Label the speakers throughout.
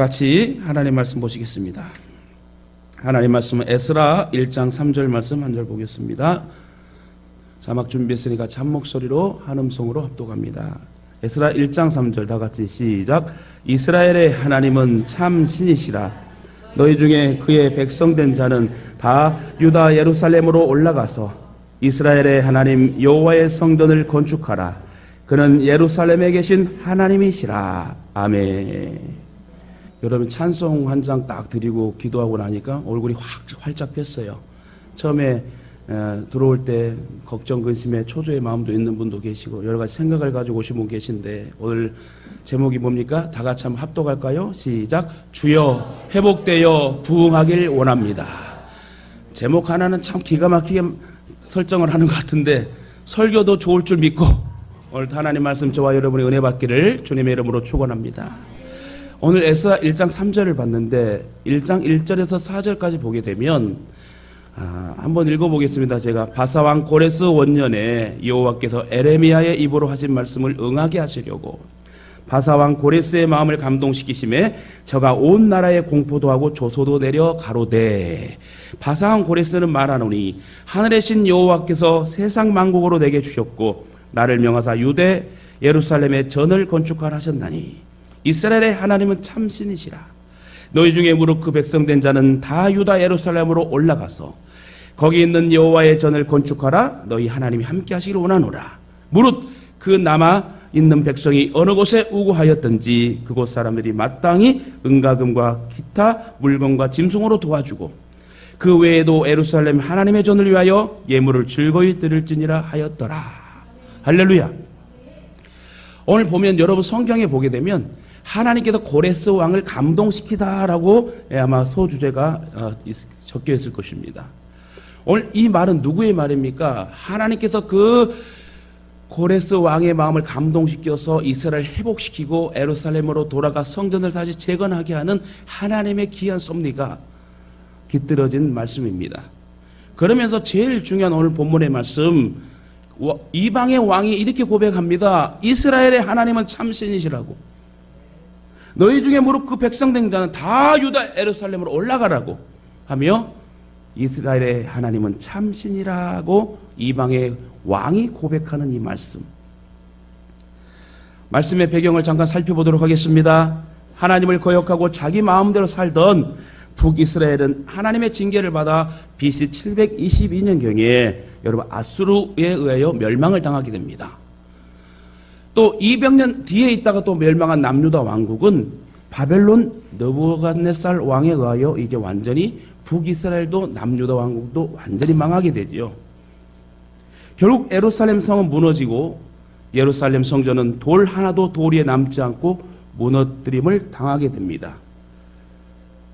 Speaker 1: 같이 하나님 말씀 보시겠습니다. 하나님 말씀은 에스라 1장 3절 말씀 한 절 보겠습니다. 자막 준비했으니까 잔목소리로 한음성으로 합독합니다. 에스라 1장 3절 다 같이 시작. 이스라엘의 하나님은 참 신이시라. 너희 중에 그의 백성된 자는 다 유다 예루살렘으로 올라가서 이스라엘의 하나님 여호와의 성전을 건축하라. 그는 예루살렘에 계신 하나님이시라. 아멘. 여러분 찬송 한 장 딱 드리고 기도하고 나니까 얼굴이 활짝 폈어요. 처음에 들어올 때 걱정 근심에 초조의 마음도 있는 분도 계시고 여러 가지 생각을 가지고 오신 분 계신데 오늘 제목이 뭡니까? 다 같이 한번 합독할까요? 시작. 주여 회복되어 부흥하길 원합니다. 제목 하나는 참 기가 막히게 설정을 하는 것 같은데 설교도 좋을 줄 믿고 오늘 하나님 말씀 저와 여러분이 은혜 받기를 주님의 이름으로 축원합니다. 오늘 에스라 1장 3절을 봤는데 1장 1절에서 4절까지 보게 되면 한번 읽어보겠습니다. 제가 바사왕 고레스 원년에 여호와께서 에레미야의 입으로 하신 말씀을 응하게 하시려고 바사왕 고레스의 마음을 감동시키심에 저가 온 나라에 공포도 하고 조소도 내려 가로되 바사왕 고레스는 말하노니 하늘의 신 여호와께서 세상 만국으로 내게 주셨고 나를 명하사 유대 예루살렘에 전을 건축하라 하셨나니 이스라엘의 하나님은 참 신이시라. 너희 중에 무릇 그 백성된 자는 다 유다 예루살렘으로 올라가서 거기 있는 여호와의 전을 건축하라. 너희 하나님이 함께 하시기를 원하노라. 무릇 그 남아 있는 백성이 어느 곳에 우고하였든지 그곳 사람들이 마땅히 은과금과 기타 물건과 짐승으로 도와주고 그 외에도 예루살렘 하나님의 전을 위하여 예물을 즐거이 드릴지니라 하였더라. 할렐루야. 오늘 보면 여러분 성경에 보게 되면 하나님께서 고레스 왕을 감동시키다라고 아마 소주제가 적혀 있을 것입니다. 오늘 이 말은 누구의 말입니까? 하나님께서 그 고레스 왕의 마음을 감동시켜서 이스라엘을 회복시키고 예루살렘으로 돌아가 성전을 다시 재건하게 하는 하나님의 귀한 섭리가 깃들어진 말씀입니다. 그러면서 제일 중요한 오늘 본문의 말씀, 이방의 왕이 이렇게 고백합니다. 이스라엘의 하나님은 참 신이시라고. 너희 중에 무릇 그 백성된 자는 다 유다 예루살렘으로 올라가라고 하며 이스라엘의 하나님은 참 신이라고 이방의 왕이 고백하는 이 말씀. 말씀의 배경을 잠깐 살펴보도록 하겠습니다. 하나님을 거역하고 자기 마음대로 살던 북이스라엘은 하나님의 징계를 받아 BC 722년경에 여러분 아수르에 의하여 멸망을 당하게 됩니다. 또 200년 뒤에 있다가 또 멸망한 남유다 왕국은 바벨론 느부갓네살 왕에 의하여 이제 완전히 북이스라엘도 남유다 왕국도 완전히 망하게 되지요. 결국 예루살렘 성은 무너지고 예루살렘 성전은 돌 하나도 도리에 남지 않고 무너뜨림을 당하게 됩니다.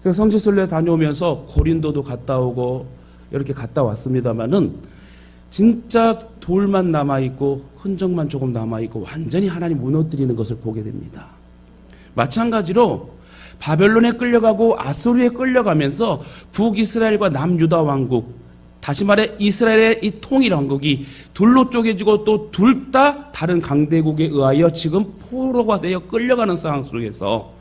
Speaker 1: 제가 성지순례 다녀오면서 고린도도 갔다 오고 이렇게 갔다 왔습니다만은 진짜 돌만 남아있고 흔적만 조금 남아있고 완전히 하나님 무너뜨리는 것을 보게 됩니다. 마찬가지로 바벨론에 끌려가고 아수르에 끌려가면서 북이스라엘과 남유다 왕국, 다시 말해 이스라엘의 이 통일 왕국이 둘로 쪼개지고 또 둘 다 다른 강대국에 의하여 지금 포로가 되어 끌려가는 상황 속에서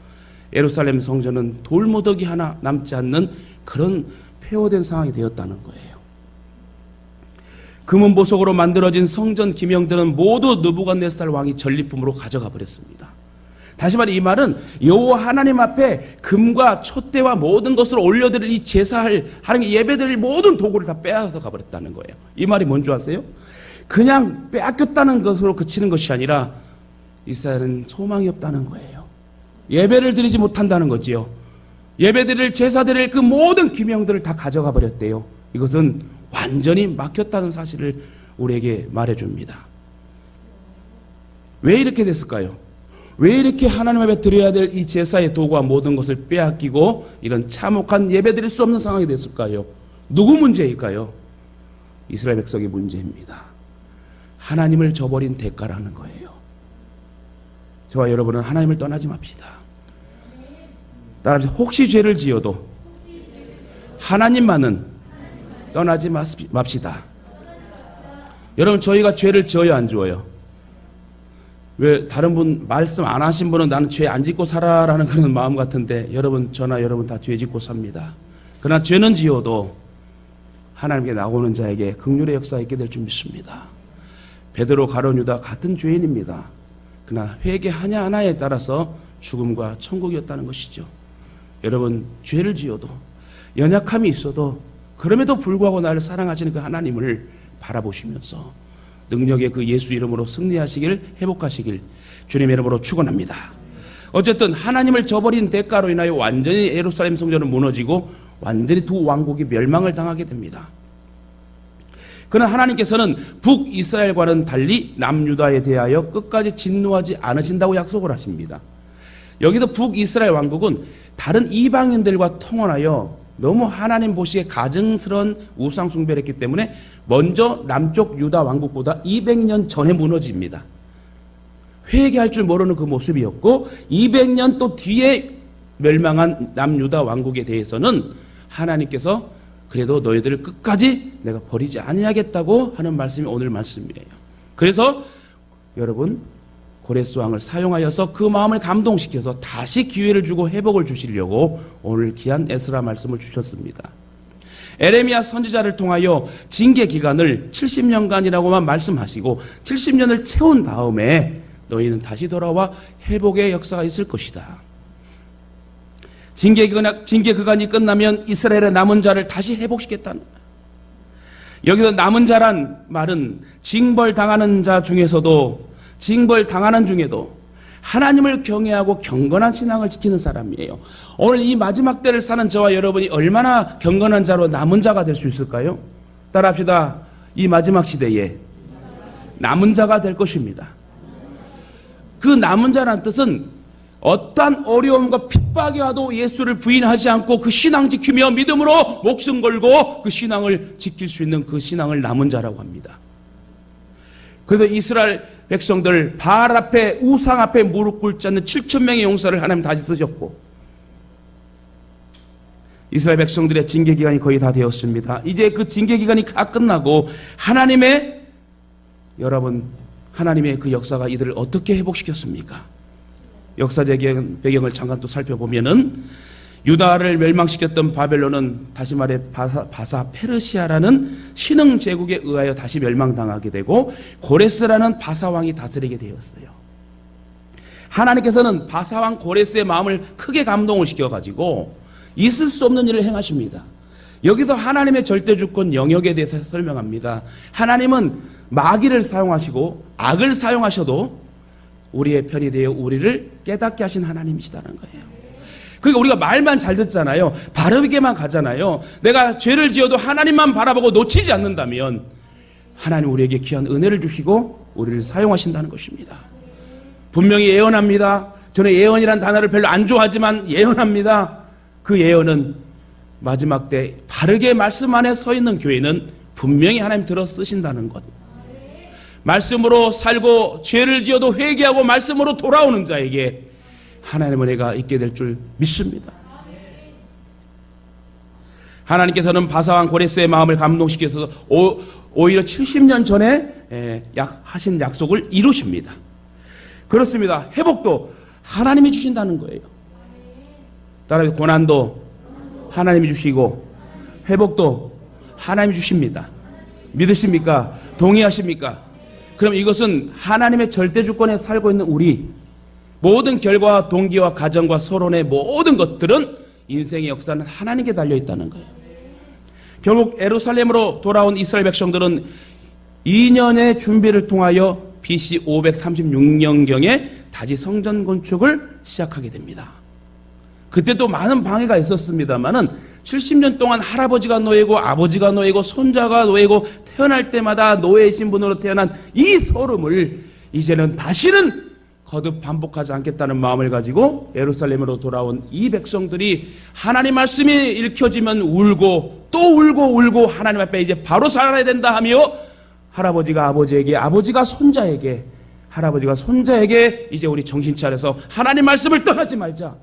Speaker 1: 예루살렘 성전은 돌무더기 하나 남지 않는 그런 폐허된 상황이 되었다는 거예요. 금은 보석으로 만들어진 성전 기명들은 모두 느부갓네살 왕이 전리품으로 가져가 버렸습니다. 다시 말해 이 말은 여호와 하나님 앞에 금과 촛대와 모든 것을 올려드릴 이 제사할 하나님 예배드릴 모든 도구를 다 빼앗아 가버렸다는 거예요. 이 말이 뭔지 아세요? 그냥 빼앗겼다는 것으로 그치는 것이 아니라 이스라엘은 소망이 없다는 거예요. 예배를 드리지 못한다는 거지요. 예배드릴 제사드릴 그 모든 기명들을 다 가져가 버렸대요. 이것은 완전히 막혔다는 사실을 우리에게 말해줍니다. 왜 이렇게 됐을까요? 왜 이렇게 하나님 앞에 드려야 될 이 제사의 도구와 모든 것을 빼앗기고 이런 참혹한 예배 드릴 수 없는 상황이 됐을까요? 누구 문제일까요? 이스라엘 백성의 문제입니다. 하나님을 저버린 대가라는 거예요. 저와 여러분은 하나님을 떠나지 맙시다. 따라서 혹시 죄를 지어도 하나님만은 떠나지 맙시다. 여러분 저희가 죄를 지어요 안 지어요? 왜 다른 분 말씀 안 하신 분은 나는 죄 안 짓고 살아라는 그런 마음 같은데 여러분, 저나 여러분 다 죄 짓고 삽니다. 그러나 죄는 지어도 하나님께 나오는 자에게 긍휼의 역사가 있게 될 줄 믿습니다. 베드로, 가룟, 유다 같은 죄인입니다. 그러나 회개하냐 하나에 따라서 죽음과 천국이었다는 것이죠. 여러분, 죄를 지어도 연약함이 있어도 그럼에도 불구하고 나를 사랑하시는 그 하나님을 바라보시면서 능력의 그 예수 이름으로 승리하시길, 회복하시길 주님의 이름으로 축원합니다. 어쨌든 하나님을 저버린 대가로 인하여 완전히 예루살렘 성전은 무너지고 완전히 두 왕국이 멸망을 당하게 됩니다. 그러나 하나님께서는 북이스라엘과는 달리 남유다에 대하여 끝까지 진노하지 않으신다고 약속을 하십니다. 여기도 북이스라엘 왕국은 다른 이방인들과 통혼하여 너무 하나님 보시기에 가증스러운 우상 숭배를 했기 때문에 먼저 남쪽 유다 왕국보다 200년 전에 무너집니다. 회개할 줄 모르는 그 모습이었고 200년 또 뒤에 멸망한 남유다 왕국에 대해서는 하나님께서 그래도 너희들을 끝까지 내가 버리지 아니하겠다고 하는 말씀이 오늘 말씀이에요. 그래서 여러분, 고레스 왕을 사용하여서 그 마음을 감동시켜서 다시 기회를 주고 회복을 주시려고 오늘 귀한 에스라 말씀을 주셨습니다. 에레미야 선지자를 통하여 징계 기간을 70년간이라고만 말씀하시고 70년을 채운 다음에 너희는 다시 돌아와 회복의 역사가 있을 것이다. 징계 기간이 끝나면 이스라엘의 남은 자를 다시 회복시켰다는 거예요. 여기서 남은 자란 말은 징벌당하는 자 중에서도 징벌당하는 중에도 하나님을 경외하고 경건한 신앙을 지키는 사람이에요. 오늘 이 마지막 때를 사는 저와 여러분이 얼마나 경건한 자로 남은 자가 될 수 있을까요? 따라합시다. 이 마지막 시대에 남은 자가 될 것입니다. 그 남은 자란 뜻은 어떠한 어려움과 핍박이 와도 예수를 부인하지 않고 그 신앙 지키며 믿음으로 목숨 걸고 그 신앙을 지킬 수 있는 그 신앙을 남은 자라고 합니다. 그래서 이스라엘 백성들 바알 앞에, 우상 앞에 무릎 꿇지 않는 7,000명의 용사를 하나님 다시 쓰셨고, 이스라엘 백성들의 징계 기간이 거의 다 되었습니다. 이제 그 징계 기간이 다 끝나고 여러분 하나님의 그 역사가 이들을 어떻게 회복시켰습니까? 역사적 배경을 잠깐 또 살펴보면은 유다를 멸망시켰던 바벨론은 다시 말해 바사 페르시아라는 신흥 제국에 의하여 다시 멸망당하게 되고 고레스라는 바사왕이 다스리게 되었어요. 하나님께서는 바사왕 고레스의 마음을 크게 감동을 시켜가지고 있을 수 없는 일을 행하십니다. 여기서 하나님의 절대주권 영역에 대해서 설명합니다. 하나님은 마귀를 사용하시고 악을 사용하셔도 우리의 편이 되어 우리를 깨닫게 하신 하나님이시다는 거예요. 그러니까 우리가 말만 잘 듣잖아요. 바르게만 가잖아요. 내가 죄를 지어도 하나님만 바라보고 놓치지 않는다면 하나님 우리에게 귀한 은혜를 주시고 우리를 사용하신다는 것입니다. 분명히 예언합니다. 저는 예언이란 단어를 별로 안 좋아하지만 예언합니다. 그 예언은 마지막 때 바르게 말씀 안에 서 있는 교회는 분명히 하나님 들어 쓰신다는 것. 말씀으로 살고 죄를 지어도 회개하고 말씀으로 돌아오는 자에게 하나님의 은혜가 있게 될 줄 믿습니다. 하나님께서는 바사왕 고레스의 마음을 감동시켜서 오히려 70년 전에 하신 약속을 이루십니다. 그렇습니다. 회복도 하나님이 주신다는 거예요. 따라서 고난도 하나님이 주시고 회복도 하나님이 주십니다. 믿으십니까? 동의하십니까? 그럼 이것은 하나님의 절대주권에 살고 있는 우리 모든 결과와 동기와 가정과 서론의 모든 것들은 인생의 역사는 하나님께 달려있다는 거예요. 결국 예루살렘으로 돌아온 이스라엘 백성들은 2년의 준비를 통하여 BC 536년경에 다시 성전 건축을 시작하게 됩니다. 그때도 많은 방해가 있었습니다만은 70년 동안 할아버지가 노예고 아버지가 노예고 손자가 노예고 태어날 때마다 노예 신분으로 태어난 이 소름을 이제는 다시는 거듭 반복하지 않겠다는 마음을 가지고 예루살렘으로 돌아온 이 백성들이 하나님 말씀이 읽혀지면 울고 또 울고 하나님 앞에 이제 바로 살아야 된다 하며 할아버지가 아버지에게, 아버지가 손자에게, 할아버지가 손자에게 이제 우리 정신 차려서 하나님 말씀을 떠나지 말자.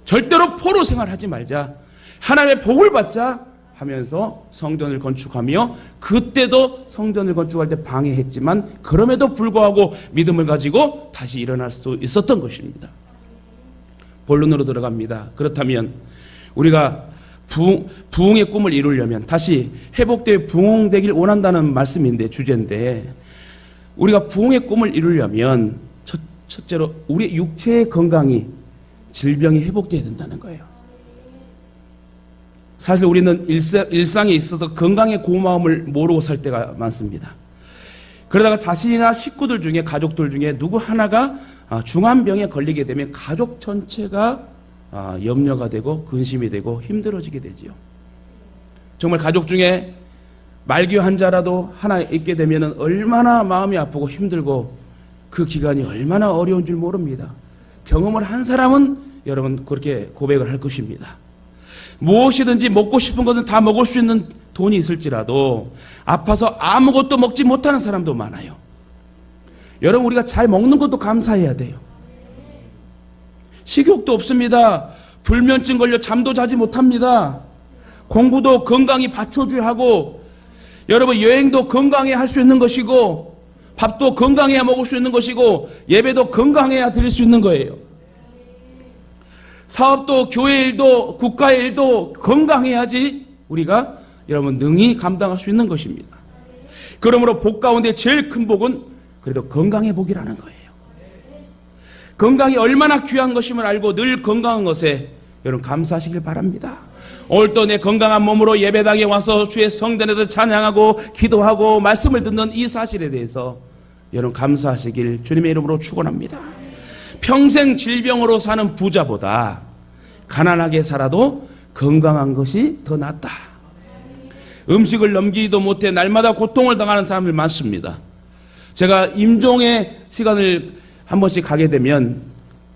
Speaker 1: 절대로 포로 생활하지 말자. 하나님의 복을 받자. 하면서 성전을 건축하며 그때도 성전을 건축할 때 방해했지만 그럼에도 불구하고 믿음을 가지고 다시 일어날 수 있었던 것입니다. 본론으로 들어갑니다. 그렇다면 우리가 부흥의 꿈을 이루려면 다시 회복되어 부흥되길 원한다는 말씀인데 주제인데 우리가 부흥의 꿈을 이루려면 첫째로 우리 육체의 건강이 질병이 회복되어야 된다는 거예요. 사실 우리는 일상에 있어서 건강의 고마움을 모르고 살 때가 많습니다. 그러다가 자신이나 식구들 중에 가족들 중에 누구 하나가 중환병에 걸리게 되면 가족 전체가 염려가 되고 근심이 되고 힘들어지게 되지요. 정말 가족 중에 말기 환자라도 하나 있게 되면 얼마나 마음이 아프고 힘들고 그 기간이 얼마나 어려운 줄 모릅니다. 경험을 한 사람은 여러분 그렇게 고백을 할 것입니다. 무엇이든지 먹고 싶은 것은 다 먹을 수 있는 돈이 있을지라도 아파서 아무것도 먹지 못하는 사람도 많아요. 여러분 우리가 잘 먹는 것도 감사해야 돼요. 식욕도 없습니다. 불면증 걸려 잠도 자지 못합니다. 공부도 건강히 받쳐줘야 하고 여러분 여행도 건강해야 할 수 있는 것이고 밥도 건강해야 먹을 수 있는 것이고 예배도 건강해야 드릴 수 있는 거예요. 사업도 교회 일도 국가의 일도 건강해야지 우리가 여러분 능히 감당할 수 있는 것입니다. 그러므로 복 가운데 제일 큰 복은 그래도 건강의 복이라는 거예요. 건강이 얼마나 귀한 것임을 알고 늘 건강한 것에 여러분 감사하시길 바랍니다. 오늘도 내 건강한 몸으로 예배당에 와서 주의 성전에서 찬양하고 기도하고 말씀을 듣는 이 사실에 대해서 여러분 감사하시길 주님의 이름으로 축원합니다. 평생 질병으로 사는 부자보다 가난하게 살아도 건강한 것이 더 낫다. 음식을 넘기지도 못해 날마다 고통을 당하는 사람들이 많습니다. 제가 임종의 시간을 한 번씩 가게 되면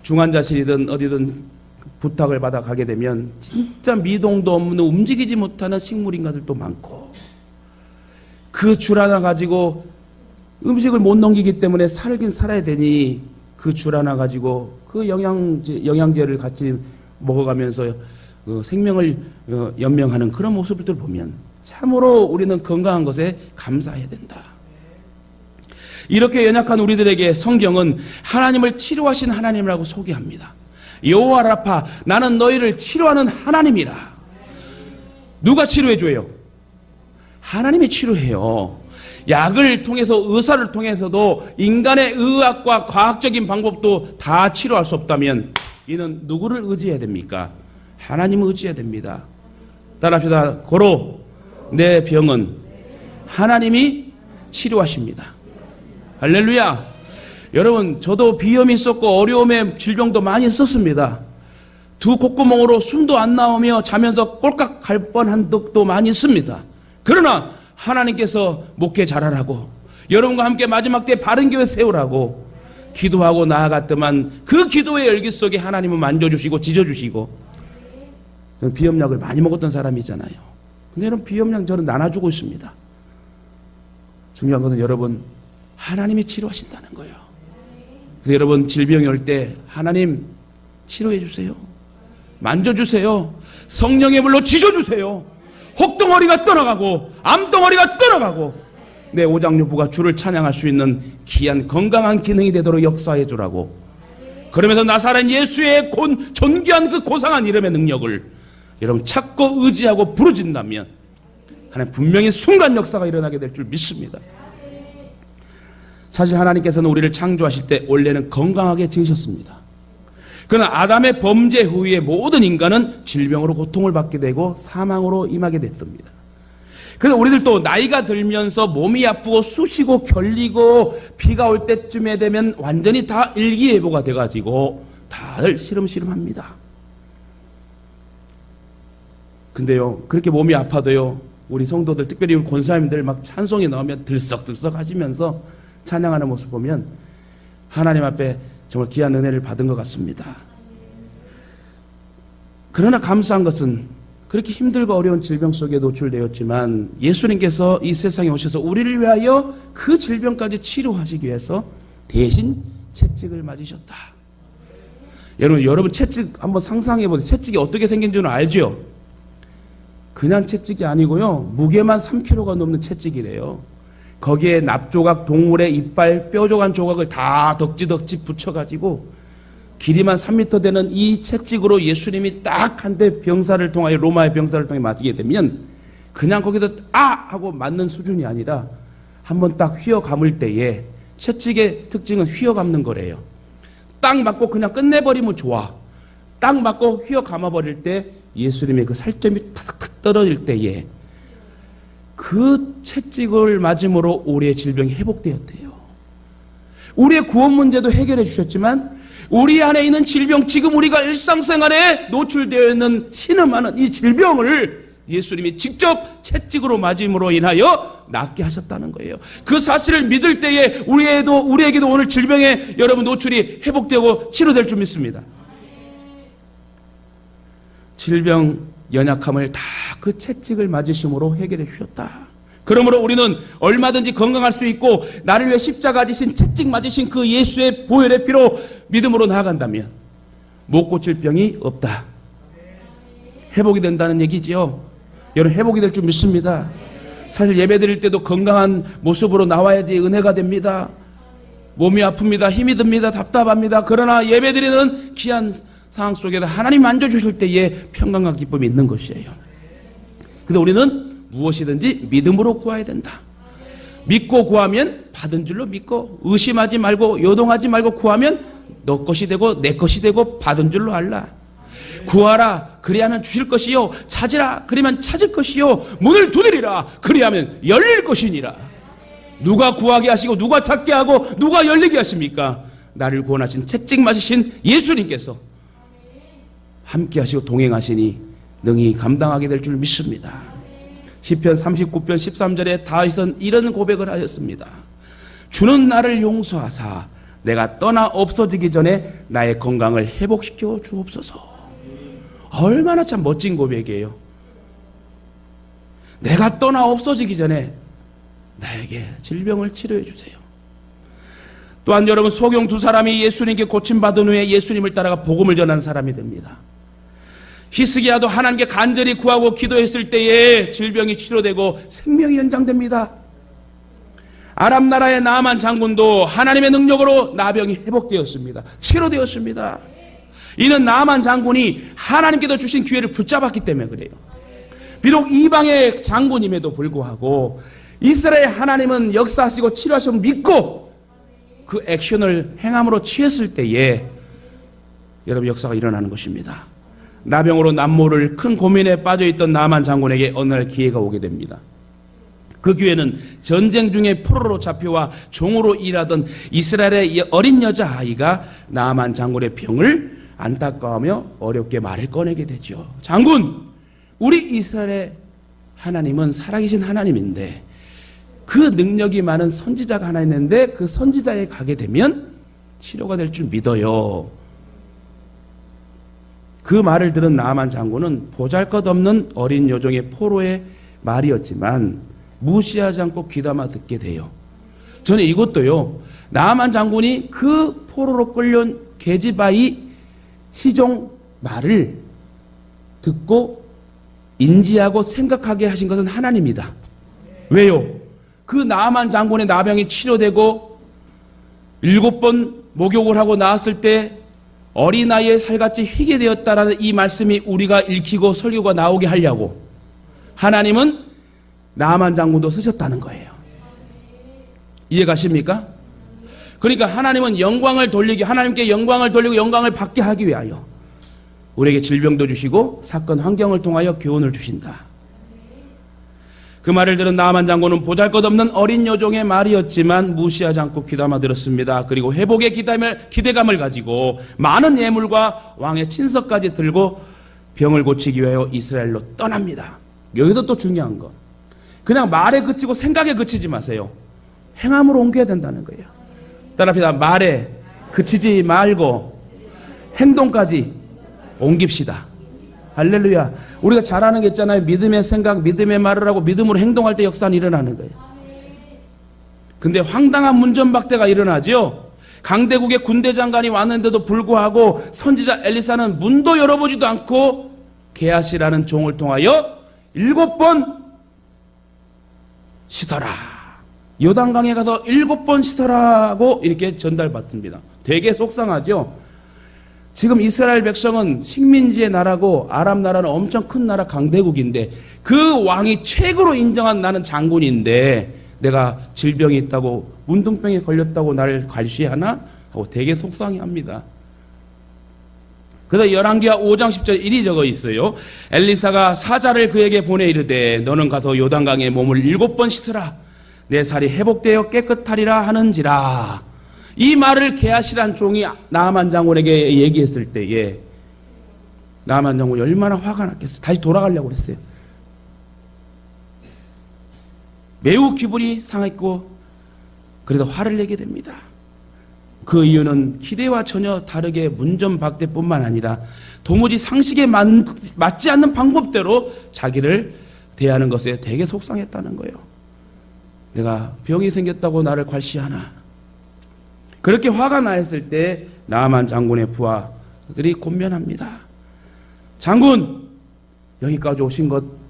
Speaker 1: 중환자실이든 어디든 부탁을 받아 가게 되면 진짜 미동도 없는 움직이지 못하는 식물인가들도 많고 그 줄 하나 가지고 음식을 못 넘기기 때문에 살긴 살아야 되니 그 줄 하나 가지고 그 영양제를 같이 먹어가면서 생명을 연명하는 그런 모습들을 보면 참으로 우리는 건강한 것에 감사해야 된다. 이렇게 연약한 우리들에게 성경은 하나님을 치료하신 하나님이라고 소개합니다. 여호와 라파, 나는 너희를 치료하는 하나님이라. 누가 치료해줘요? 하나님이 치료해요. 약을 통해서 의사를 통해서도 인간의 의학과 과학적인 방법도 다 치료할 수 없다면 이는 누구를 의지해야 됩니까? 하나님을 의지해야 됩니다. 따라합시다. 고로 내 병은 하나님이 치료하십니다. 할렐루야. 여러분 저도 비염이 있었고 어려움의 질병도 많이 있었습니다. 두 콧구멍으로 숨도 안 나오며 자면서 꼴깍 갈 뻔한 적도 많이 있습니다. 그러나 하나님께서 목회 잘하라고 여러분과 함께 마지막 때 바른 교회 세우라고 기도하고 나아갔더만 그 기도의 열기 속에 하나님은 만져주시고 지져주시고 저는 비염약을 많이 먹었던 사람이잖아요. 근데 여러분 비염약 저는 나눠주고 있습니다. 중요한 것은 여러분 하나님이 치료하신다는 거예요. 그래서 여러분 질병이 올 때 하나님 치료해 주세요. 만져주세요. 성령의 불로 지져주세요. 혹덩어리가 떠나가고 암덩어리가 떠나가고 내 오장육부가 주를 찬양할 수 있는 귀한 건강한 기능이 되도록 역사해 주라고. 그러면서 나사렛 예수의 존귀한 그 고상한 이름의 능력을 여러분 찾고 의지하고 부르진다면 하나님 분명히 순간 역사가 일어나게 될 줄 믿습니다. 사실 하나님께서는 우리를 창조하실 때 원래는 건강하게 지으셨습니다. 그러나 아담의 범죄 후에 모든 인간은 질병으로 고통을 받게 되고 사망으로 임하게 됐습니다. 그래서 우리들도 나이가 들면서 몸이 아프고 쑤시고 결리고 비가 올 때쯤에 되면 완전히 다 일기예보가 돼가지고 다들 시름시름합니다. 근데요 그렇게 몸이 아파도요 우리 성도들 특별히 우리 권사님들 막 찬송이 나오면 들썩들썩 하시면서 찬양하는 모습 보면 하나님 앞에 정말 귀한 은혜를 받은 것 같습니다. 그러나 감사한 것은 그렇게 힘들고 어려운 질병 속에 노출되었지만 예수님께서 이 세상에 오셔서 우리를 위하여 그 질병까지 치료하시기 위해서 대신 채찍을 맞으셨다. 여러분 채찍 한번 상상해 보세요. 채찍이 어떻게 생긴 줄은 알죠? 그냥 채찍이 아니고요. 무게만 3kg가 넘는 채찍이래요. 거기에 납조각, 동물의 이빨, 뾰족한 조각을 다 덕지덕지 붙여가지고 길이만 3m 되는 이 채찍으로 예수님이 딱 한 대 병사를 통하여, 로마의 병사를 통해 맞게 되면 그냥 거기다 하고 맞는 수준이 아니라 한번 딱 휘어 감을 때에, 채찍의 특징은 휘어 감는 거래요. 딱 맞고 그냥 끝내버리면 좋아. 딱 맞고 휘어 감아버릴 때 예수님의 그 살점이 탁탁 떨어질 때에 그 채찍을 맞음으로 우리의 질병이 회복되었대요. 우리의 구원 문제도 해결해 주셨지만 우리 안에 있는 질병, 지금 우리가 일상생활에 노출되어 있는 신음하는 이 질병을 예수님이 직접 채찍으로 맞음으로 인하여 낫게 하셨다는 거예요. 그 사실을 믿을 때에 우리에게도 오늘 질병에 여러분 노출이 회복되고 치료될 줄 믿습니다. 질병, 연약함을 다 그 채찍을 맞으심으로 해결해 주셨다. 그러므로 우리는 얼마든지 건강할 수 있고, 나를 위해 십자가 지신, 채찍 맞으신 그 예수의 보혈의 피로 믿음으로 나아간다면 못 고칠 병이 없다. 회복이 된다는 얘기지요. 여러분, 회복이 될 줄 믿습니다. 사실 예배 드릴 때도 건강한 모습으로 나와야지 은혜가 됩니다. 몸이 아픕니다. 힘이 듭니다. 답답합니다. 그러나 예배 드리는 귀한 상황 속에서 하나님 만져주실 때에 평강과 기쁨이 있는 것이에요. 그래서 우리는 무엇이든지 믿음으로 구해야 된다. 믿고 구하면 받은 줄로 믿고, 의심하지 말고 요동하지 말고 구하면 너 것이 되고 내 것이 되고 받은 줄로 알라. 구하라 그리하면 주실 것이요, 찾으라 그리하면 찾을 것이요, 문을 두드리라 그리하면 열릴 것이니라. 누가 구하게 하시고 누가 찾게 하고 누가 열리게 하십니까? 나를 구원하신 채찍 맞으신 예수님께서 함께 하시고 동행하시니 능히 감당하게 될 줄 믿습니다. 시편 39편 13절에 다윗은 이런 고백을 하였습니다. 주는 나를 용서하사 내가 떠나 없어지기 전에 나의 건강을 회복시켜 주옵소서. 얼마나 참 멋진 고백이에요. 내가 떠나 없어지기 전에 나에게 질병을 치료해 주세요. 또한 여러분, 소경 두 사람이 예수님께 고침받은 후에 예수님을 따라가 복음을 전하는 사람이 됩니다. 히스기야도 하나님께 간절히 구하고 기도했을 때에 질병이 치료되고 생명이 연장됩니다. 아람 나라의 나만 장군도 하나님의 능력으로 나병이 회복되었습니다. 치료되었습니다. 이는 나만 장군이 하나님께서 주신 기회를 붙잡았기 때문에 그래요. 비록 이방의 장군임에도 불구하고 이스라엘 하나님은 역사하시고 치료하시고 믿고 그 액션을 행함으로 취했을 때에 여러분, 역사가 일어나는 것입니다. 나병으로 남모를 큰 고민에 빠져있던 나만 장군에게 어느 날 기회가 오게 됩니다. 그 기회는 전쟁 중에 포로로 잡혀와 종으로 일하던 이스라엘의 어린 여자아이가 나만 장군의 병을 안타까워하며 어렵게 말을 꺼내게 되죠. 장군, 우리 이스라엘의 하나님은 살아계신 하나님인데 그 능력이 많은 선지자가 하나 있는데 그 선지자에 가게 되면 치료가 될 줄 믿어요. 그 말을 들은 나만 장군은 보잘것없는 어린 여종의 포로의 말이었지만 무시하지 않고 귀담아 듣게 돼요. 저는 이것도요, 나만 장군이 그 포로로 끌려온 게지바이 시종 말을 듣고 인지하고 생각하게 하신 것은 하나님이다. 왜요? 그 나만 장군의 나병이 치료되고 7번 목욕을 하고 나왔을 때 어린아이의 살같이 휘게 되었다라는 이 말씀이 우리가 읽히고 설교가 나오게 하려고 하나님은 나만 장군도 쓰셨다는 거예요. 이해가십니까? 그러니까 하나님은 영광을 돌리기, 하나님께 영광을 돌리고 영광을 받게 하기 위하여 우리에게 질병도 주시고 사건 환경을 통하여 교훈을 주신다. 그 말을 들은 나만 장군은 보잘것없는 어린 여종의 말이었지만 무시하지 않고 귀담아 들었습니다. 그리고 회복의 기대감을 가지고 많은 예물과 왕의 친서까지 들고 병을 고치기 위하여 이스라엘로 떠납니다. 여기도 또 중요한 거, 그냥 말에 그치고 생각에 그치지 마세요. 행함으로 옮겨야 된다는 거예요. 따라합시다. 말에 그치지 말고 행동까지 옮깁시다. 할렐루야. 우리가 잘 아는 게 있잖아요. 믿음의 생각, 믿음의 말을 하고 믿음으로 행동할 때 역사는 일어나는 거예요. 근데 황당한 문전박대가 일어나죠. 강대국의 군대 장관이 왔는데도 불구하고 선지자 엘리사는 문도 열어보지도 않고 게하시라는 종을 통하여 7번 씻어라. 요단강에 가서 7번 씻어라고 이렇게 전달받습니다. 되게 속상하죠. 지금 이스라엘 백성은 식민지의 나라고 아람 나라는 엄청 큰 나라 강대국인데 그 왕이 최고로 인정한 나는 장군인데 내가 질병이 있다고 문둥병에 걸렸다고 나를 괄시하나 하고 되게 속상해합니다. 그래서 열왕기하 5장 10절에 이리 적어 있어요. 엘리사가 사자를 그에게 보내 이르되 너는 가서 요단강에 몸을 7번 씻으라. 내 살이 회복되어 깨끗하리라 하는지라. 이 말을 게하시란 종이 나아만 장군에게 얘기했을 때에 나아만 장군이 얼마나 화가 났겠어요. 다시 돌아가려고 그랬어요. 매우 기분이 상했고 그래도 화를 내게 됩니다. 그 이유는 기대와 전혀 다르게 문전박대뿐만 아니라 도무지 상식에 맞지 않는 방법대로 자기를 대하는 것에 되게 속상했다는 거예요. 내가 병이 생겼다고 나를 괄시하나. 그렇게 화가 나 있을 때 나아만 장군의 부하들이 권면합니다. 장군, 여기까지 오신 것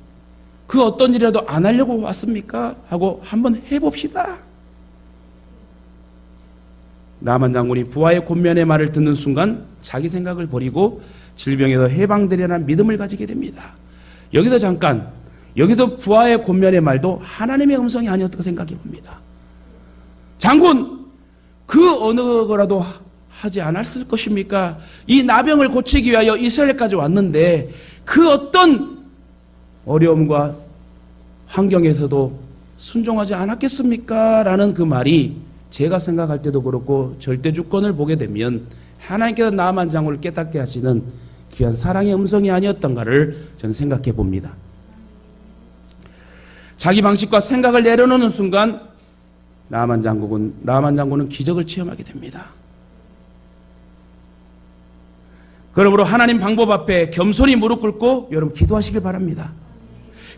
Speaker 1: 그 어떤 일이라도 안 하려고 왔습니까? 하고 한번 해봅시다. 나아만 장군이 부하의 권면의 말을 듣는 순간 자기 생각을 버리고 질병에서 해방되려는 믿음을 가지게 됩니다. 여기서 부하의 권면의 말도 하나님의 음성이 아니었다고 생각해 봅니다. 장군, 그 어느 거라도 하지 않았을 것입니까? 이 나병을 고치기 위하여 이스라엘까지 왔는데 그 어떤 어려움과 환경에서도 순종하지 않았겠습니까? 라는 그 말이 제가 생각할 때도 그렇고 절대주권을 보게 되면 하나님께서 나아만 장군을 깨닫게 하시는 귀한 사랑의 음성이 아니었던가를 저는 생각해 봅니다. 자기 방식과 생각을 내려놓는 순간 나아만 장군은 기적을 체험하게 됩니다. 그러므로 하나님 방법 앞에 겸손히 무릎 꿇고 여러분 기도하시길 바랍니다.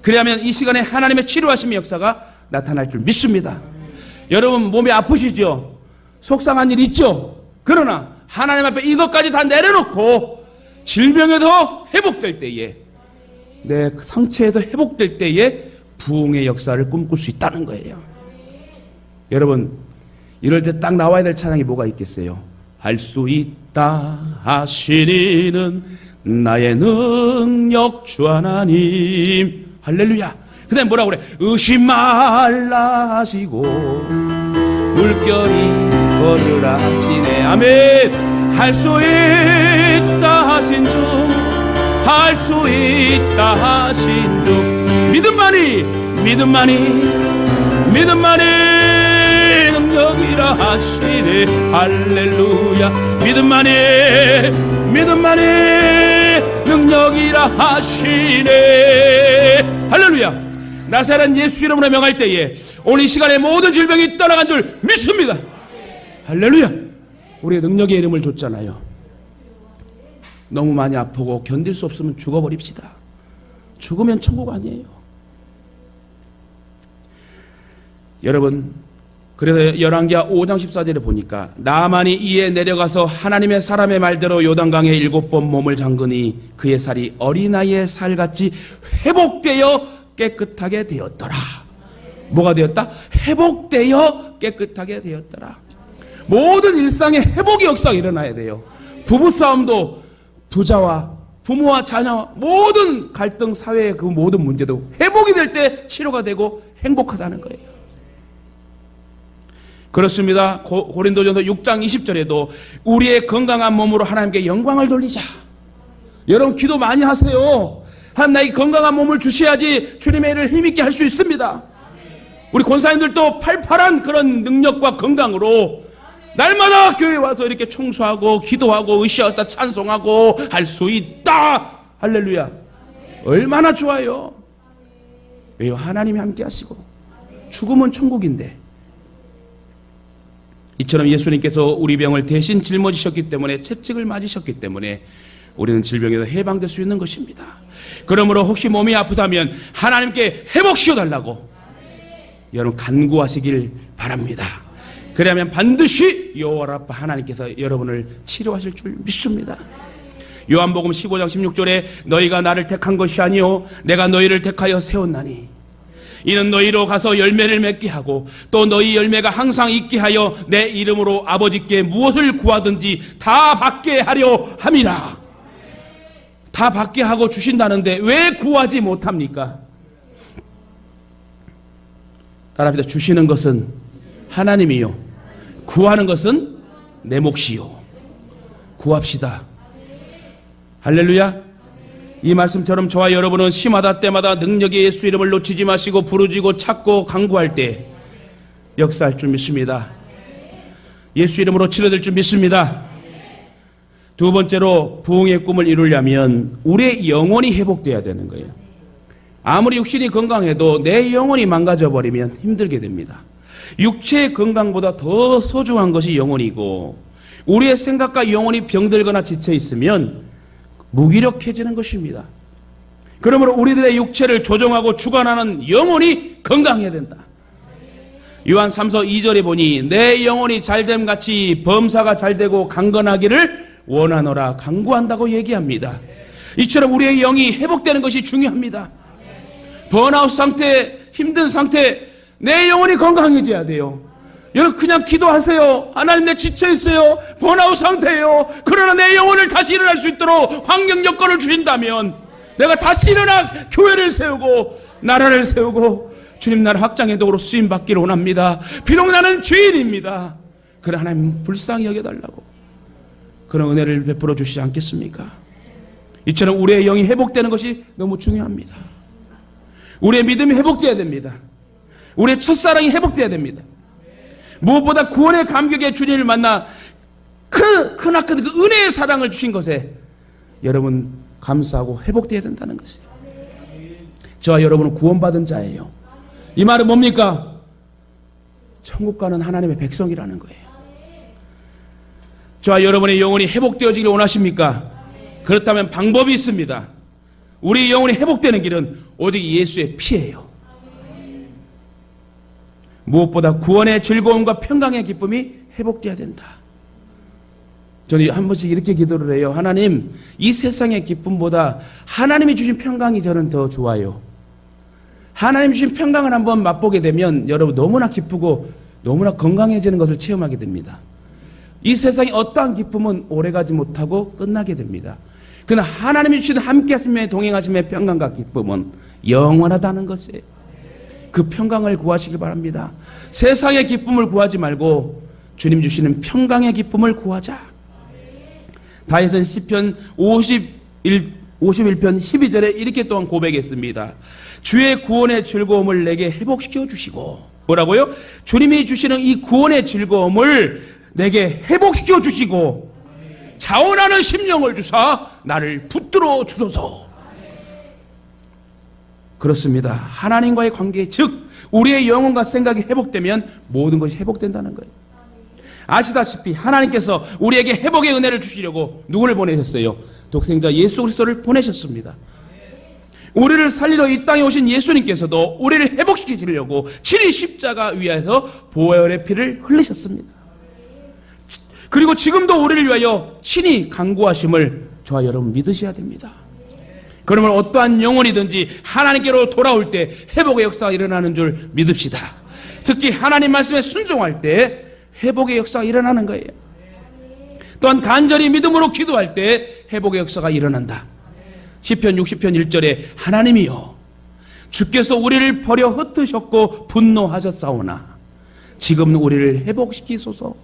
Speaker 1: 그래야만 이 시간에 하나님의 치료하심의 역사가 나타날 줄 믿습니다. 여러분 몸이 아프시죠? 속상한 일 있죠? 그러나 하나님 앞에 이것까지 다 내려놓고 질병에서 회복될 때에 내 상처에서 회복될 때에 부흥의 역사를 꿈꿀 수 있다는 거예요. 여러분 이럴 때 딱 나와야 될 찬양이 뭐가 있겠어요? 할 수 있다 하시니는 나의 능력 주 하나님. 할렐루야. 그 다음에 뭐라고 그래? 의심 말라 하시고 물결이 걸으라 하시네. 아멘. 할 수 있다 하신 주, 할 수 있다 하신 주, 믿음만이 능력이라 하시네. 할렐루야. 믿음만이 능력이라 하시네. 할렐루야. 나사렛 예수 이름으로 명할 때에 오늘 이 시간에 모든 질병이 떠나간 줄 믿습니다. 할렐루야. 우리의 능력의 이름을 줬잖아요. 너무 많이 아프고 견딜 수 없으면 죽어버립시다. 죽으면 천국 아니에요. 여러분, 그래서 열왕기하 5장 14절에 보니까 나아만이 이에 내려가서 하나님의 사람의 말대로 요단강에 7번 몸을 잠그니 그의 살이 어린아이의 살같이 회복되어 깨끗하게 되었더라. 뭐가 되었다? 회복되어 깨끗하게 되었더라. 모든 일상의 회복의 역사가 일어나야 돼요. 부부싸움도 부자와 부모와 자녀 모든 갈등 사회의 그 모든 문제도 회복이 될 때 치료가 되고 행복하다는 거예요. 그렇습니다. 고린도전서 6장 20절에도 우리의 건강한 몸으로 하나님께 영광을 돌리자. 여러분 기도 많이 하세요. 나에게 건강한 몸을 주셔야지 주님의 일을 힘있게 할 수 있습니다. 우리 권사님들도 팔팔한 그런 능력과 건강으로 날마다 교회에 와서 이렇게 청소하고 기도하고 으쌰으쌰 찬송하고 할 수 있다. 할렐루야. 얼마나 좋아요. 왜요? 하나님이 함께 하시고 죽음은 천국인데. 이처럼 예수님께서 우리 병을 대신 짊어지셨기 때문에 채찍을 맞으셨기 때문에 우리는 질병에서 해방될 수 있는 것입니다. 그러므로 혹시 몸이 아프다면 하나님께 회복시켜달라고 여러분 간구하시길 바랍니다. 그러면 반드시 여호와 라파 하나님께서 여러분을 치료하실 줄 믿습니다. 요한복음 15장 16절에 너희가 나를 택한 것이 아니요 내가 너희를 택하여 세웠나니 이는 너희로 가서 열매를 맺게 하고 또 너희 열매가 항상 있게 하여 내 이름으로 아버지께 무엇을 구하든지 다 받게 하려 함이라. 다 받게 하고 주신다는데 왜 구하지 못합니까? 따라합니다. 주시는 것은 하나님이요 구하는 것은 내 몫이요. 구합시다. 할렐루야. 이 말씀처럼 저와 여러분은 시마다 때마다 능력의 예수 이름을 놓치지 마시고 부르짖고 찾고 간구할 때 역사할 줄 믿습니다. 예수 이름으로 치료될 줄 믿습니다. 두 번째로 부흥의 꿈을 이루려면 우리의 영혼이 회복돼야 되는 거예요. 아무리 육신이 건강해도 내 영혼이 망가져버리면 힘들게 됩니다. 육체의 건강보다 더 소중한 것이 영혼이고 우리의 생각과 영혼이 병들거나 지쳐 있으면 무기력해지는 것입니다. 그러므로 우리들의 육체를 조종하고 주관하는 영혼이 건강해야 된다. 요한 3서 2절에 보니 내 영혼이 잘됨같이 범사가 잘되고 강건하기를 원하노라 간구한다고 얘기합니다. 이처럼 우리의 영이 회복되는 것이 중요합니다. 번아웃 상태, 힘든 상태, 내 영혼이 건강해져야 돼요. 여러분 그냥 기도하세요. 하나님 내 지쳐있어요. 번아웃 상태예요. 그러나 내 영혼을 다시 일어날 수 있도록 환경 여건을 주신다면 내가 다시 일어나 교회를 세우고 나라를 세우고 주님 나라 확장의 도구로 쓰임받기를 원합니다. 비록 나는 죄인입니다. 그러나 하나님 불쌍히 여겨달라고 그런 은혜를 베풀어 주시지 않겠습니까? 이처럼 우리의 영이 회복되는 것이 너무 중요합니다. 우리의 믿음이 회복되어야 됩니다. 우리의 첫사랑이 회복되어야 됩니다. 무엇보다 구원의 감격의 주님을 만나 크나큰 그 은혜의 사랑을 주신 것에 여러분 감사하고 회복되어야 된다는 것이에요. 저와 여러분은 구원받은 자예요. 이 말은 뭡니까? 천국 가는 하나님의 백성이라는 거예요. 저와 여러분의 영혼이 회복되어지기를 원하십니까? 그렇다면 방법이 있습니다. 우리 영혼이 회복되는 길은 오직 예수의 피예요. 무엇보다 구원의 즐거움과 평강의 기쁨이 회복되어야 된다. 저는 한 번씩 이렇게 기도를 해요. 하나님, 이 세상의 기쁨보다 하나님이 주신 평강이 저는 더 좋아요. 하나님 주신 평강을 한번 맛보게 되면 여러분 너무나 기쁘고 너무나 건강해지는 것을 체험하게 됩니다. 이 세상의 어떠한 기쁨은 오래가지 못하고 끝나게 됩니다. 그러나 하나님이 주신 함께하심에 동행하심의 평강과 기쁨은 영원하다는 것이에요. 그 평강을 구하시기 바랍니다. 세상의 기쁨을 구하지 말고 주님 주시는 평강의 기쁨을 구하자. 다윗은 시편 51편 12절에 이렇게 또한 고백했습니다. 주의 구원의 즐거움을 내게 회복시켜 주시고 뭐라고요? 주님이 주시는 이 구원의 즐거움을 내게 회복시켜 주시고 자원하는 심령을 주사 나를 붙들어 주소서. 그렇습니다. 하나님과의 관계, 즉 우리의 영혼과 생각이 회복되면 모든 것이 회복된다는 거예요. 아시다시피 하나님께서 우리에게 회복의 은혜를 주시려고 누구를 보내셨어요? 독생자 예수 그리스도를 보내셨습니다. 우리를 살리러 이 땅에 오신 예수님께서도 우리를 회복시키시려고 친히 십자가 위에서 보혈의 피를 흘리셨습니다. 그리고 지금도 우리를 위하여 친히 간구하심을 저와 여러분 믿으셔야 됩니다. 그러면 어떠한 영혼이든지 하나님께로 돌아올 때 회복의 역사가 일어나는 줄 믿읍시다. 특히 하나님 말씀에 순종할 때 회복의 역사가 일어나는 거예요. 또한 간절히 믿음으로 기도할 때 회복의 역사가 일어난다. 시편 60편 1절에 하나님이여 주께서 우리를 버려 흩으셨고 분노하셨사오나 지금 우리를 회복시키소서.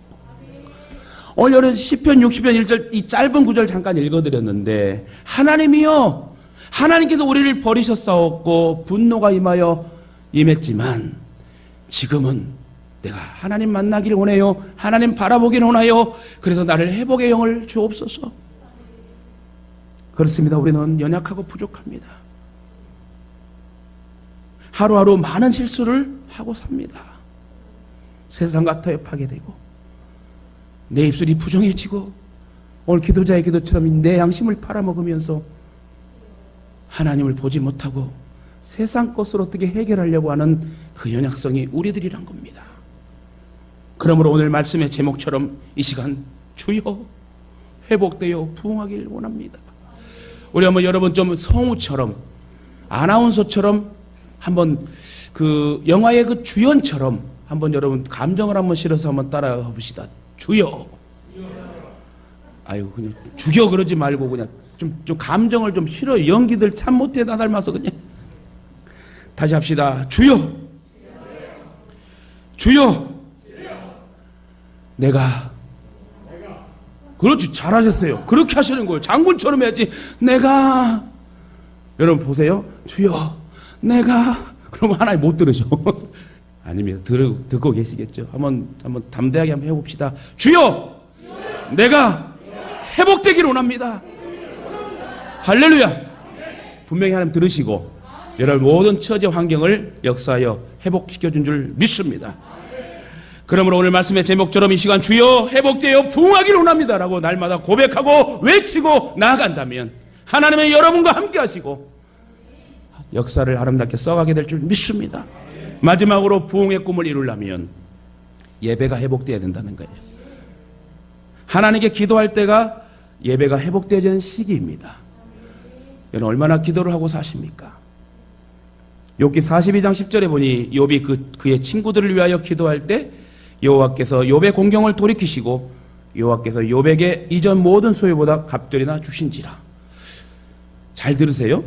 Speaker 1: 오늘은 시편 60편 1절 이 짧은 구절 잠깐 읽어드렸는데 하나님이여 하나님께서 우리를 버리셨사옵고 분노가 임했지만 지금은 내가 하나님 만나기를 원해요. 하나님 바라보기를 원하여 그래서 나를 회복의 영을 주옵소서. 그렇습니다. 우리는 연약하고 부족합니다. 하루하루 많은 실수를 하고 삽니다. 세상과 타협하게 되고 내 입술이 부정해지고 오늘 기도자의 기도처럼 내 양심을 팔아먹으면서 하나님을 보지 못하고 세상 것으로 어떻게 해결하려고 하는 그 연약성이 우리들이란 겁니다. 그러므로 오늘 말씀의 제목처럼 이 시간 주여 회복되어 부흥하길 원합니다. 우리 한번 여러분 좀 성우처럼, 아나운서처럼 한번 그 영화의 그 주연처럼 한번 여러분 감정을 한번 실어서 한번 따라해 봅시다. 주여. 아유, 그냥 죽여 그러지 말고 그냥 좀 감정을 좀 실어. 연기들 참 못해 나 닮아서 그냥. 다시 합시다. 주여. 주여. 내가. 그렇지, 잘하셨어요. 그렇게 하시는 거예요. 장군처럼 해야지. 내가. 여러분 보세요. 주여. 내가. 그러면 하나님 못 들으셔. 아닙니다. 듣고 계시겠죠. 한번 담대하게 한번 해봅시다. 주여. 내가 회복되기를 원합니다. 할렐루야. 분명히 하나님 들으시고 여러분 모든 처지 환경을 역사하여 회복시켜준 줄 믿습니다. 그러므로 오늘 말씀의 제목처럼 이 시간 주여 회복되어 부흥하기를 원합니다 라고 날마다 고백하고 외치고 나아간다면 하나님의 여러분과 함께 하시고 역사를 아름답게 써가게 될 줄 믿습니다. 마지막으로 부흥의 꿈을 이루려면 예배가 회복되어야 된다는 거예요. 하나님께 기도할 때가 예배가 회복되어지는 시기입니다. 여러분 얼마나 기도를 하고 사십니까? 욥기 42장 10절에 보니 욥이 그의 친구들을 위하여 기도할 때 여호와께서 욥의 공경을 돌이키시고 여호와께서 욥에게 이전 모든 소유보다 갑절이나 주신지라. 잘 들으세요.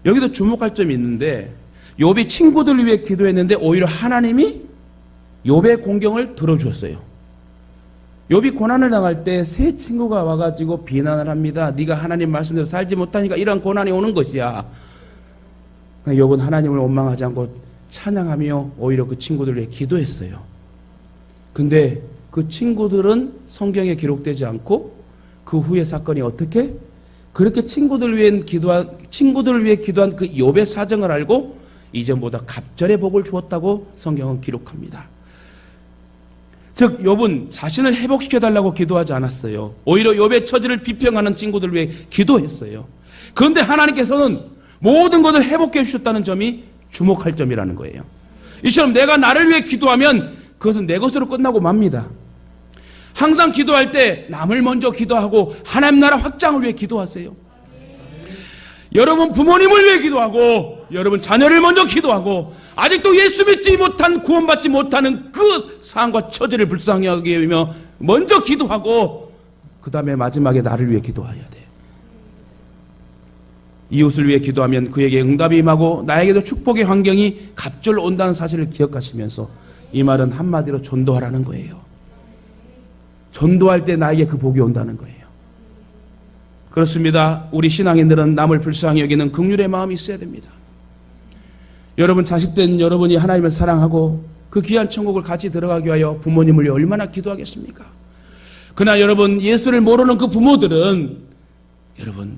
Speaker 1: 여기도 주목할 점이 있는데 욥이 친구들을 위해 기도했는데 오히려 하나님이 욥의 공경을 들어주었어요. 욥이 고난을 당할 때 세 친구가 와가지고 비난을 합니다. 네가 하나님 말씀대로 살지 못하니까 이런 고난이 오는 것이야. 욥은 하나님을 원망하지 않고 찬양하며 오히려 그 친구들을 위해 기도했어요. 근데 그 친구들은 성경에 기록되지 않고 그 후의 사건이 어떻게? 그렇게 친구들을 위해 기도한 그 욥의 사정을 알고 이전보다 갑절의 복을 주었다고 성경은 기록합니다. 즉 욥은 자신을 회복시켜달라고 기도하지 않았어요. 오히려 욥의 처지를 비평하는 친구들을 위해 기도했어요. 그런데 하나님께서는 모든 것을 회복해 주셨다는 점이 주목할 점이라는 거예요. 이처럼 내가 나를 위해 기도하면 그것은 내 것으로 끝나고 맙니다. 항상 기도할 때 남을 먼저 기도하고 하나님 나라 확장을 위해 기도하세요. 여러분 부모님을 위해 기도하고 여러분 자녀를 먼저 기도하고 아직도 예수 믿지 못한 구원받지 못하는 그 상황과 처지를 불쌍히 여기며 먼저 기도하고 그 다음에 마지막에 나를 위해 기도해야 돼. 이웃을 위해 기도하면 그에게 응답이 임하고 나에게도 축복의 환경이 갑절로 온다는 사실을 기억하시면서 이 말은 한마디로 전도하라는 거예요. 전도할 때 나에게 그 복이 온다는 거예요. 그렇습니다. 우리 신앙인들은 남을 불쌍히 여기는 긍휼의 마음이 있어야 됩니다. 여러분 자식된 여러분이 하나님을 사랑하고 그 귀한 천국을 같이 들어가기 위하여 부모님을 위해 얼마나 기도하겠습니까? 그러나 여러분 예수를 모르는 그 부모들은 여러분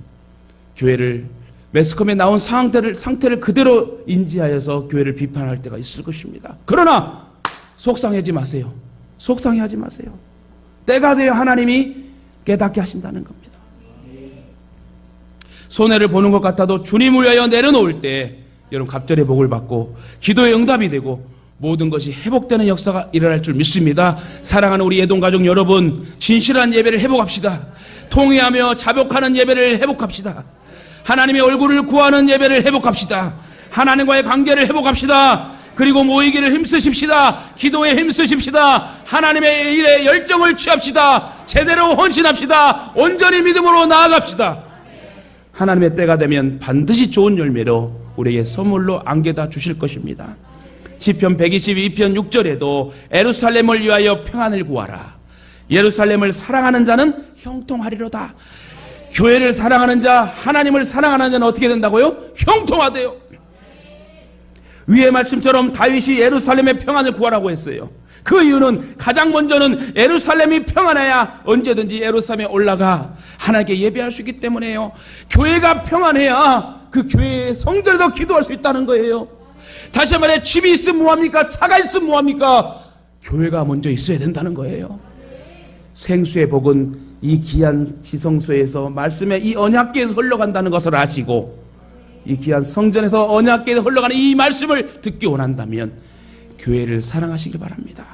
Speaker 1: 교회를 매스컴에 나온 상태를 그대로 인지하여서 교회를 비판할 때가 있을 것입니다. 그러나 속상해하지 마세요. 속상해하지 마세요. 때가 되어 하나님이 깨닫게 하신다는 겁니다. 손해를 보는 것 같아도 주님을 위하여 내려놓을 때 여러분 갑절의 복을 받고 기도의 응답이 되고 모든 것이 회복되는 역사가 일어날 줄 믿습니다. 사랑하는 우리 예동가족 여러분, 진실한 예배를 회복합시다. 통회하며 자복하는 예배를 회복합시다. 하나님의 얼굴을 구하는 예배를 회복합시다. 하나님과의 관계를 회복합시다. 그리고 모이기를 힘쓰십시다. 기도에 힘쓰십시다. 하나님의 일에 열정을 취합시다. 제대로 헌신합시다. 온전히 믿음으로 나아갑시다. 하나님의 때가 되면 반드시 좋은 열매로 우리에게 선물로 안겨다 주실 것입니다. 시편 122편 6절에도 예루살렘을 위하여 평안을 구하라. 예루살렘을 사랑하는 자는 형통하리로다. 교회를 사랑하는 자, 하나님을 사랑하는 자는 어떻게 된다고요? 형통하대요. 위의 말씀처럼 다윗이 예루살렘의 평안을 구하라고 했어요. 그 이유는 가장 먼저는 예루살렘이 평안해야 언제든지 예루살렘에 올라가 하나님께 예배할 수 있기 때문에요. 교회가 평안해야 그 교회의 성전에서 기도할 수 있다는 거예요. 다시 말해 집이 있으면 뭐합니까? 차가 있으면 뭐합니까? 교회가 먼저 있어야 된다는 거예요. 생수의 복은 이 귀한 지성소에서 말씀의 이 언약궤에서 흘러간다는 것을 아시고 이 귀한 성전에서 언약궤에서 흘러가는 이 말씀을 듣기 원한다면 교회를 사랑하시길 바랍니다.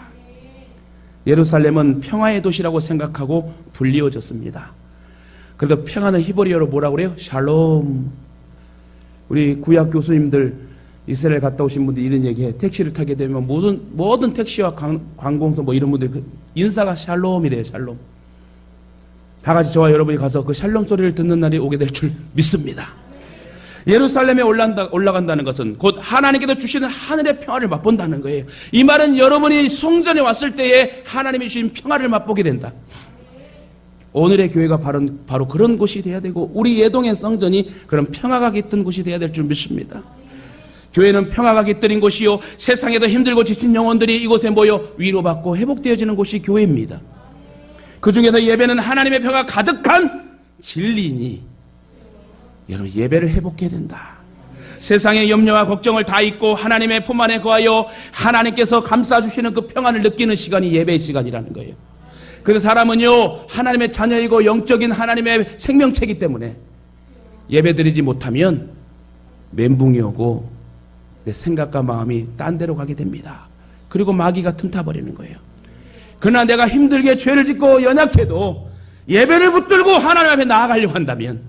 Speaker 1: 예루살렘은 평화의 도시라고 생각하고 불리워졌습니다. 그래도 평안을 히브리어로 뭐라고 그래요? 샬롬. 우리 구약 교수님들 이스라엘 갔다 오신 분들 이런 얘기해. 택시를 타게 되면 모든 택시와 관공서 뭐 이런 분들 인사가 샬롬이래요. 샬롬. 다 같이 저와 여러분이 가서 그 샬롬 소리를 듣는 날이 오게 될 줄 믿습니다. 예루살렘에 올라간다는 것은 곧 하나님께서 주시는 하늘의 평화를 맛본다는 거예요. 이 말은 여러분이 성전에 왔을 때에 하나님이 주신 평화를 맛보게 된다. 오늘의 교회가 바로 그런 곳이 돼야 되고 우리 예동의 성전이 그런 평화가 깃든 곳이 돼야 될 줄 믿습니다. 교회는 평화가 깃들인 곳이요 세상에도 힘들고 지친 영혼들이 이곳에 모여 위로받고 회복되어지는 곳이 교회입니다. 그 중에서 예배는 하나님의 평화가 가득한 진리니 여러분 예배를 회복해야 된다. 세상의 염려와 걱정을 다 잊고 하나님의 품 안에 거하여 하나님께서 감싸주시는 그 평안을 느끼는 시간이 예배의 시간이라는 거예요. 그래서 사람은요 하나님의 자녀이고 영적인 하나님의 생명체이기 때문에 예배드리지 못하면 멘붕이 오고 내 생각과 마음이 딴 데로 가게 됩니다. 그리고 마귀가 틈타버리는 거예요. 그러나 내가 힘들게 죄를 짓고 연약해도 예배를 붙들고 하나님 앞에 나아가려고 한다면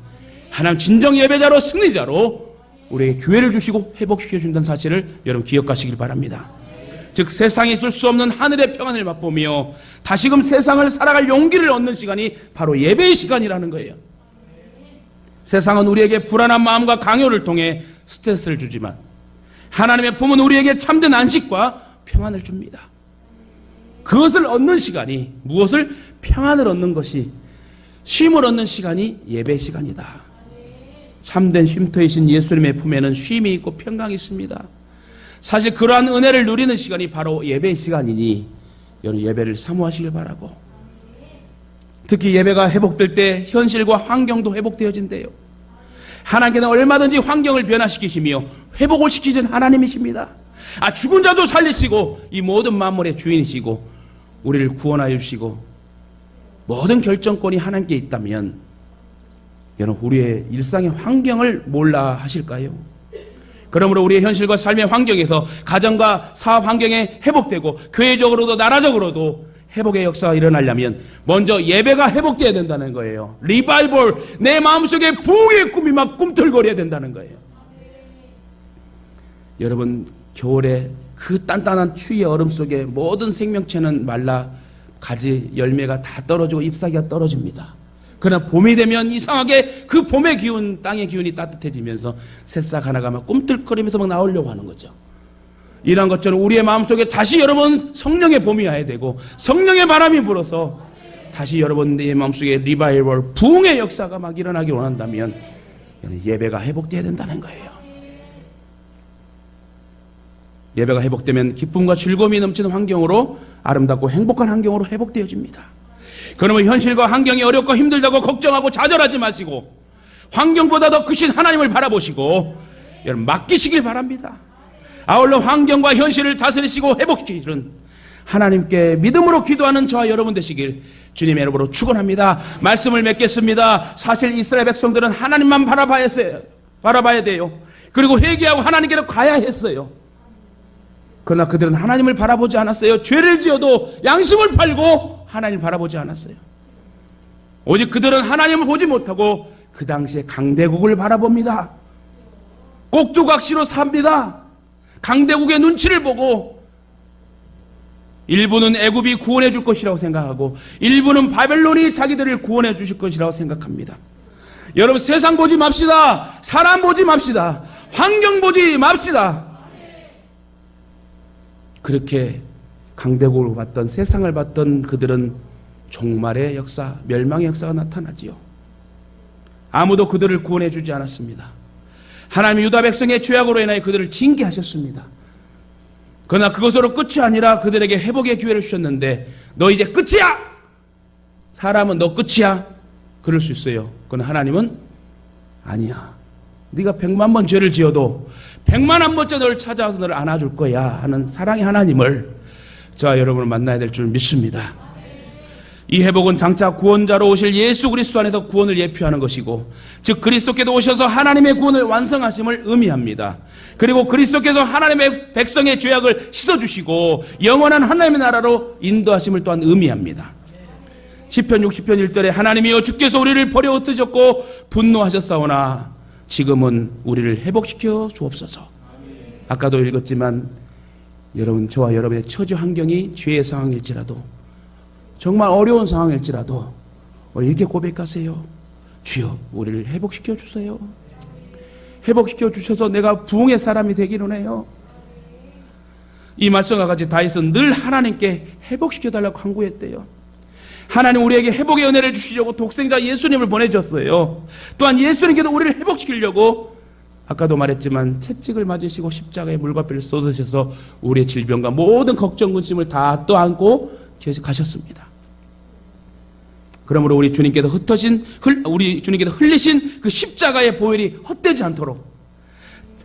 Speaker 1: 하나님 진정 예배자로 승리자로 우리에게 기회를 주시고 회복시켜준다는 사실을 여러분 기억하시길 바랍니다. 즉 세상에 줄 수 없는 하늘의 평안을 맛보며 다시금 세상을 살아갈 용기를 얻는 시간이 바로 예배의 시간이라는 거예요. 세상은 우리에게 불안한 마음과 강요를 통해 스트레스를 주지만 하나님의 품은 우리에게 참된 안식과 평안을 줍니다. 그것을 얻는 시간이 무엇을 평안을 얻는 것이 쉼을 얻는 시간이 예배 시간이다. 참된 쉼터이신 예수님의 품에는 쉼이 있고 평강이 있습니다. 사실 그러한 은혜를 누리는 시간이 바로 예배의 시간이니 여러분 예배를 사모하시길 바라고 특히 예배가 회복될 때 현실과 환경도 회복되어진대요. 하나님께는 얼마든지 환경을 변화시키시며 회복을 시키신 하나님이십니다. 죽은 자도 살리시고 이 모든 만물의 주인이시고 우리를 구원하여 주시고 모든 결정권이 하나님께 있다면 여러분 우리의 일상의 환경을 몰라 하실까요? 그러므로 우리의 현실과 삶의 환경에서 가정과 사업 환경에 회복되고 교회적으로도 나라적으로도 회복의 역사가 일어나려면 먼저 예배가 회복되어야 된다는 거예요. 리바이벌, 내 마음속에 부흥의 꿈이 막 꿈틀거려야 된다는 거예요. 여러분 겨울에 그 단단한 추위의 얼음 속에 모든 생명체는 말라 가지 열매가 다 떨어지고 잎사귀가 떨어집니다. 그러나 봄이 되면 이상하게 그 봄의 기운, 땅의 기운이 따뜻해지면서 새싹 하나가 막 꿈틀거리면서 막 나오려고 하는 거죠. 이러한 것처럼 우리의 마음속에 다시 여러분 성령의 봄이 와야 되고 성령의 바람이 불어서 다시 여러분의 마음속에 리바이벌, 부흥의 역사가 막 일어나기 원한다면 예배가 회복되어야 된다는 거예요. 예배가 회복되면 기쁨과 즐거움이 넘치는 환경으로 아름답고 행복한 환경으로 회복되어집니다. 그러면 현실과 환경이 어렵고 힘들다고 걱정하고 좌절하지 마시고 환경보다 더 크신 하나님을 바라보시고 여러분 맡기시길 바랍니다. 아울러 환경과 현실을 다스리시고 회복시키는 하나님께 믿음으로 기도하는 저와 여러분 되시길 주님의 이름으로 축원합니다. 말씀을 맺겠습니다. 사실 이스라엘 백성들은 하나님만 바라봐야 돼요. 그리고 회개하고 하나님께로 가야 했어요. 그러나 그들은 하나님을 바라보지 않았어요. 죄를 지어도 양심을 팔고 하나님을 바라보지 않았어요. 오직 그들은 하나님을 보지 못하고 그 당시에 강대국을 바라봅니다. 꼭두각시로 삽니다. 강대국의 눈치를 보고 일부는 애굽이 구원해 줄 것이라고 생각하고 일부는 바벨론이 자기들을 구원해 주실 것이라고 생각합니다. 여러분 세상 보지 맙시다. 사람 보지 맙시다. 환경 보지 맙시다. 그렇게 강대국을 봤던 세상을 봤던 그들은 종말의 역사, 멸망의 역사가 나타나지요. 아무도 그들을 구원해 주지 않았습니다. 하나님 유다 백성의 죄악으로 인하여 그들을 징계하셨습니다. 그러나 그것으로 끝이 아니라 그들에게 회복의 기회를 주셨는데 너 이제 끝이야! 사람은 너 끝이야? 그럴 수 있어요. 그러나 하나님은 아니야. 네가 100만 번 죄를 지어도 100만 번째 너를 찾아와서 너를 안아줄 거야 하는 사랑의 하나님을 저와 여러분을 만나야 될 줄 믿습니다. 이 회복은 장차 구원자로 오실 예수 그리스도 안에서 구원을 예표하는 것이고 즉 그리스도께서 오셔서 하나님의 구원을 완성하심을 의미합니다. 그리고 그리스도께서 하나님의 백성의 죄악을 씻어주시고 영원한 하나님의 나라로 인도하심을 또한 의미합니다. 시편 60편 1절에 하나님이여 주께서 우리를 버려 흩으셨고 분노하셨사오나 지금은 우리를 회복시켜 주옵소서. 아까도 읽었지만 여러분, 저와 여러분의 처지 환경이 죄의 상황일지라도, 정말 어려운 상황일지라도 이렇게 고백하세요. 주여 우리를 회복시켜 주세요. 회복시켜 주셔서 내가 부흥의 사람이 되기로 해요. 이 말씀과 같이 다윗은 늘 하나님께 회복시켜 달라고 간구했대요. 하나님 우리에게 회복의 은혜를 주시려고 독생자 예수님을 보내주셨어요. 또한 예수님께도 우리를 회복시키려고 아까도 말했지만 채찍을 맞으시고 십자가에 물과 피를 쏟으셔서 우리의 질병과 모든 걱정 근심을 다 떠안고 가셨습니다. 그러므로 우리 주님께서 흘리신 그 십자가의 보혈이 헛되지 않도록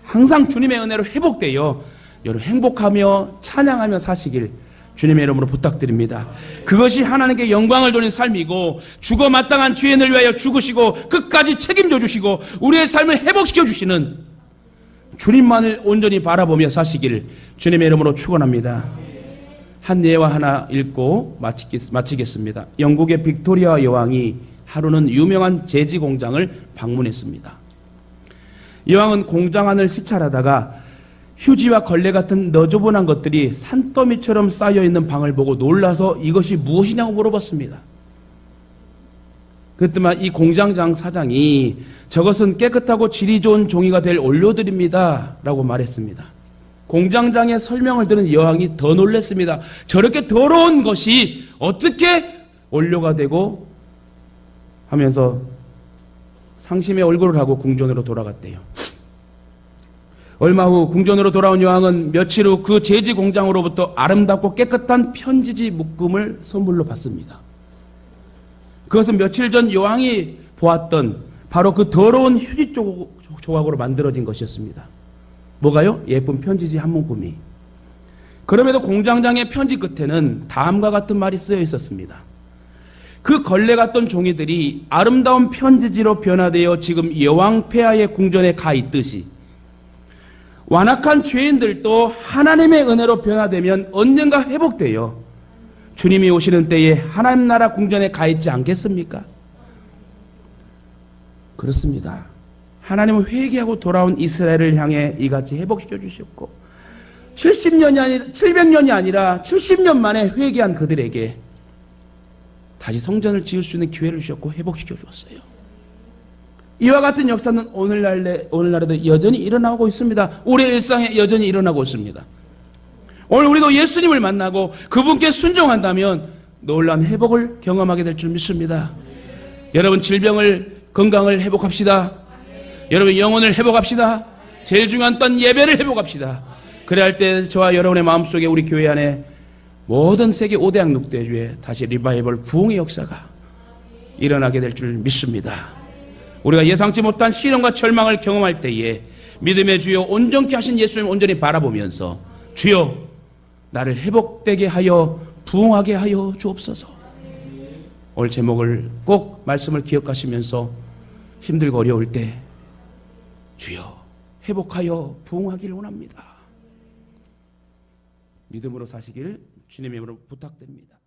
Speaker 1: 항상 주님의 은혜로 회복되어 여러분 행복하며 찬양하며 사시길 주님의 이름으로 부탁드립니다. 그것이 하나님께 영광을 돌리는 삶이고, 죽어 마땅한 죄인을 위하여 죽으시고 끝까지 책임져 주시고 우리의 삶을 회복시켜 주시는 주님만을 온전히 바라보며 사시길 주님의 이름으로 축원합니다. 한 예화 하나 읽고 마치겠습니다. 영국의 빅토리아 여왕이 하루는 유명한 제지 공장을 방문했습니다. 여왕은 공장 안을 시찰하다가 휴지와 걸레 같은 너저분한 것들이 산더미처럼 쌓여있는 방을 보고 놀라서 이것이 무엇이냐고 물어봤습니다. 그랬더니 이 공장장 사장이 저것은 깨끗하고 질이 좋은 종이가 될 원료들입니다 라고 말했습니다. 공장장의 설명을 들은 여왕이 더 놀랐습니다. 저렇게 더러운 것이 어떻게 원료가 되고 하면서 상심의 얼굴을 하고 궁전으로 돌아갔대요. 얼마 후 궁전으로 돌아온 여왕은 며칠 후 그 제지 공장으로부터 아름답고 깨끗한 편지지 묶음을 선물로 받습니다. 그것은 며칠 전 여왕이 보았던 바로 그 더러운 휴지 조각으로 만들어진 것이었습니다. 뭐가요? 예쁜 편지지 한 묶음이. 그럼에도 공장장의 편지 끝에는 다음과 같은 말이 쓰여 있었습니다. 그 걸레 같던 종이들이 아름다운 편지지로 변화되어 지금 여왕 폐하의 궁전에 가 있듯이 완악한 죄인들도 하나님의 은혜로 변화되면 언젠가 회복되어 주님이 오시는 때에 하나님 나라 궁전에 가 있지 않겠습니까? 그렇습니다. 하나님은 회개하고 돌아온 이스라엘을 향해 이같이 회복시켜 주셨고 700년이 아니라 70년 만에 회개한 그들에게 다시 성전을 지을 수 있는 기회를 주셨고 회복시켜 주었어요. 이와 같은 역사는 오늘날에도 여전히 일어나고 있습니다. 우리의 일상에 여전히 일어나고 있습니다. 오늘 우리도 예수님을 만나고 그분께 순종한다면 놀라운 회복을 경험하게 될 줄 믿습니다. 여러분 건강을 회복합시다. 여러분 영혼을 회복합시다. 제일 중요한 건 예배를 회복합시다. 그래야 할 때 저와 여러분의 마음속에 우리 교회 안에 모든 세계 5대 양육대회에 다시 리바이벌 부흥의 역사가 일어나게 될 줄 믿습니다. 우리가 예상치 못한 시련과 절망을 경험할 때에 믿음의 주여 온전케 하신 예수님 온전히 바라보면서 주여 나를 회복되게 하여 부흥하게 하여 주옵소서. 오늘 제목을 꼭 말씀을 기억하시면서 힘들고 어려울 때 주여 회복하여 부흥하기를 원합니다. 믿음으로 사시길 주님의 이름으로 부탁드립니다.